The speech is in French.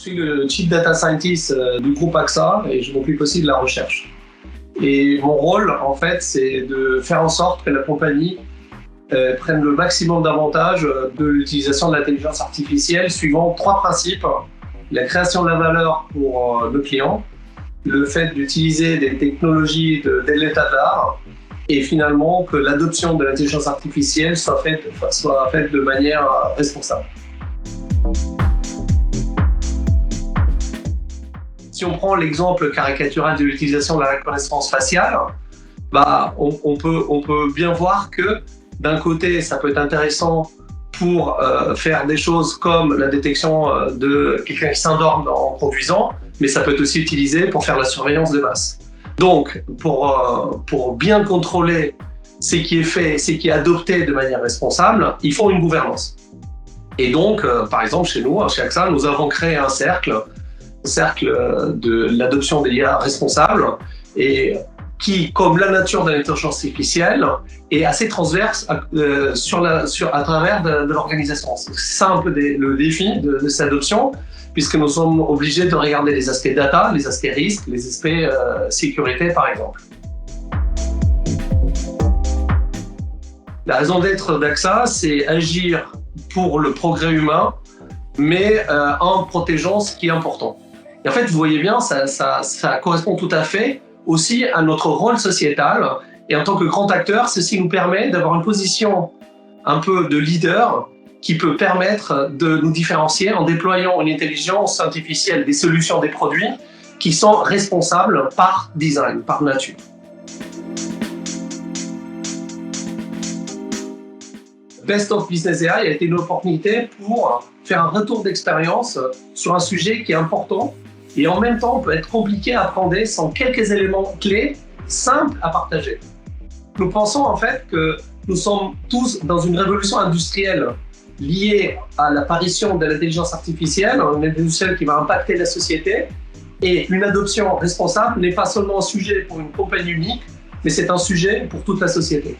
suis le Chief Data Scientist du groupe AXA et je m'occupe aussi de la recherche. Et mon rôle, en fait, c'est de faire en sorte que la compagnie prenne le maximum d'avantages de l'utilisation de l'intelligence artificielle suivant 3 principes. La création de la valeur pour le client, le fait d'utiliser des technologies dès l'état de l'art, et finalement que l'adoption de l'intelligence artificielle soit faite de manière responsable. Si on prend l'exemple caricatural de l'utilisation de la reconnaissance faciale, on peut bien voir que d'un côté, ça peut être intéressant pour faire des choses comme la détection de quelqu'un qui s'endorme en conduisant, mais ça peut être aussi utilisé pour faire la surveillance de masse. Donc, pour bien contrôler ce qui est fait, ce qui est adopté de manière responsable, il faut une gouvernance. Et donc, par exemple, chez nous, chez AXA, nous avons créé un cercle de l'adoption des IA responsables et qui, comme la nature de l'intelligence artificielle, est assez transverse à travers de l'organisation. C'est ça un peu le défi de cette adoption, puisque nous sommes obligés de regarder les aspects data, les aspects risques, les aspects sécurité, par exemple. La raison d'être d'AXA, c'est agir pour le progrès humain, mais en protégeant ce qui est important. Et en fait, vous voyez bien, ça correspond tout à fait aussi à notre rôle sociétal. Et en tant que grand acteur, ceci nous permet d'avoir une position un peu de leader qui peut permettre de nous différencier en déployant une intelligence artificielle, des solutions, des produits qui sont responsables par design, par nature. Best of Business AI a été une opportunité pour faire un retour d'expérience sur un sujet qui est important et en même temps peut être compliqué à appréhender sans quelques éléments clés simples à partager. Nous pensons en fait que nous sommes tous dans une révolution industrielle liée à l'apparition de l'intelligence artificielle, une industrielle qui va impacter la société, et une adoption responsable n'est pas seulement un sujet pour une compagnie unique, mais c'est un sujet pour toute la société.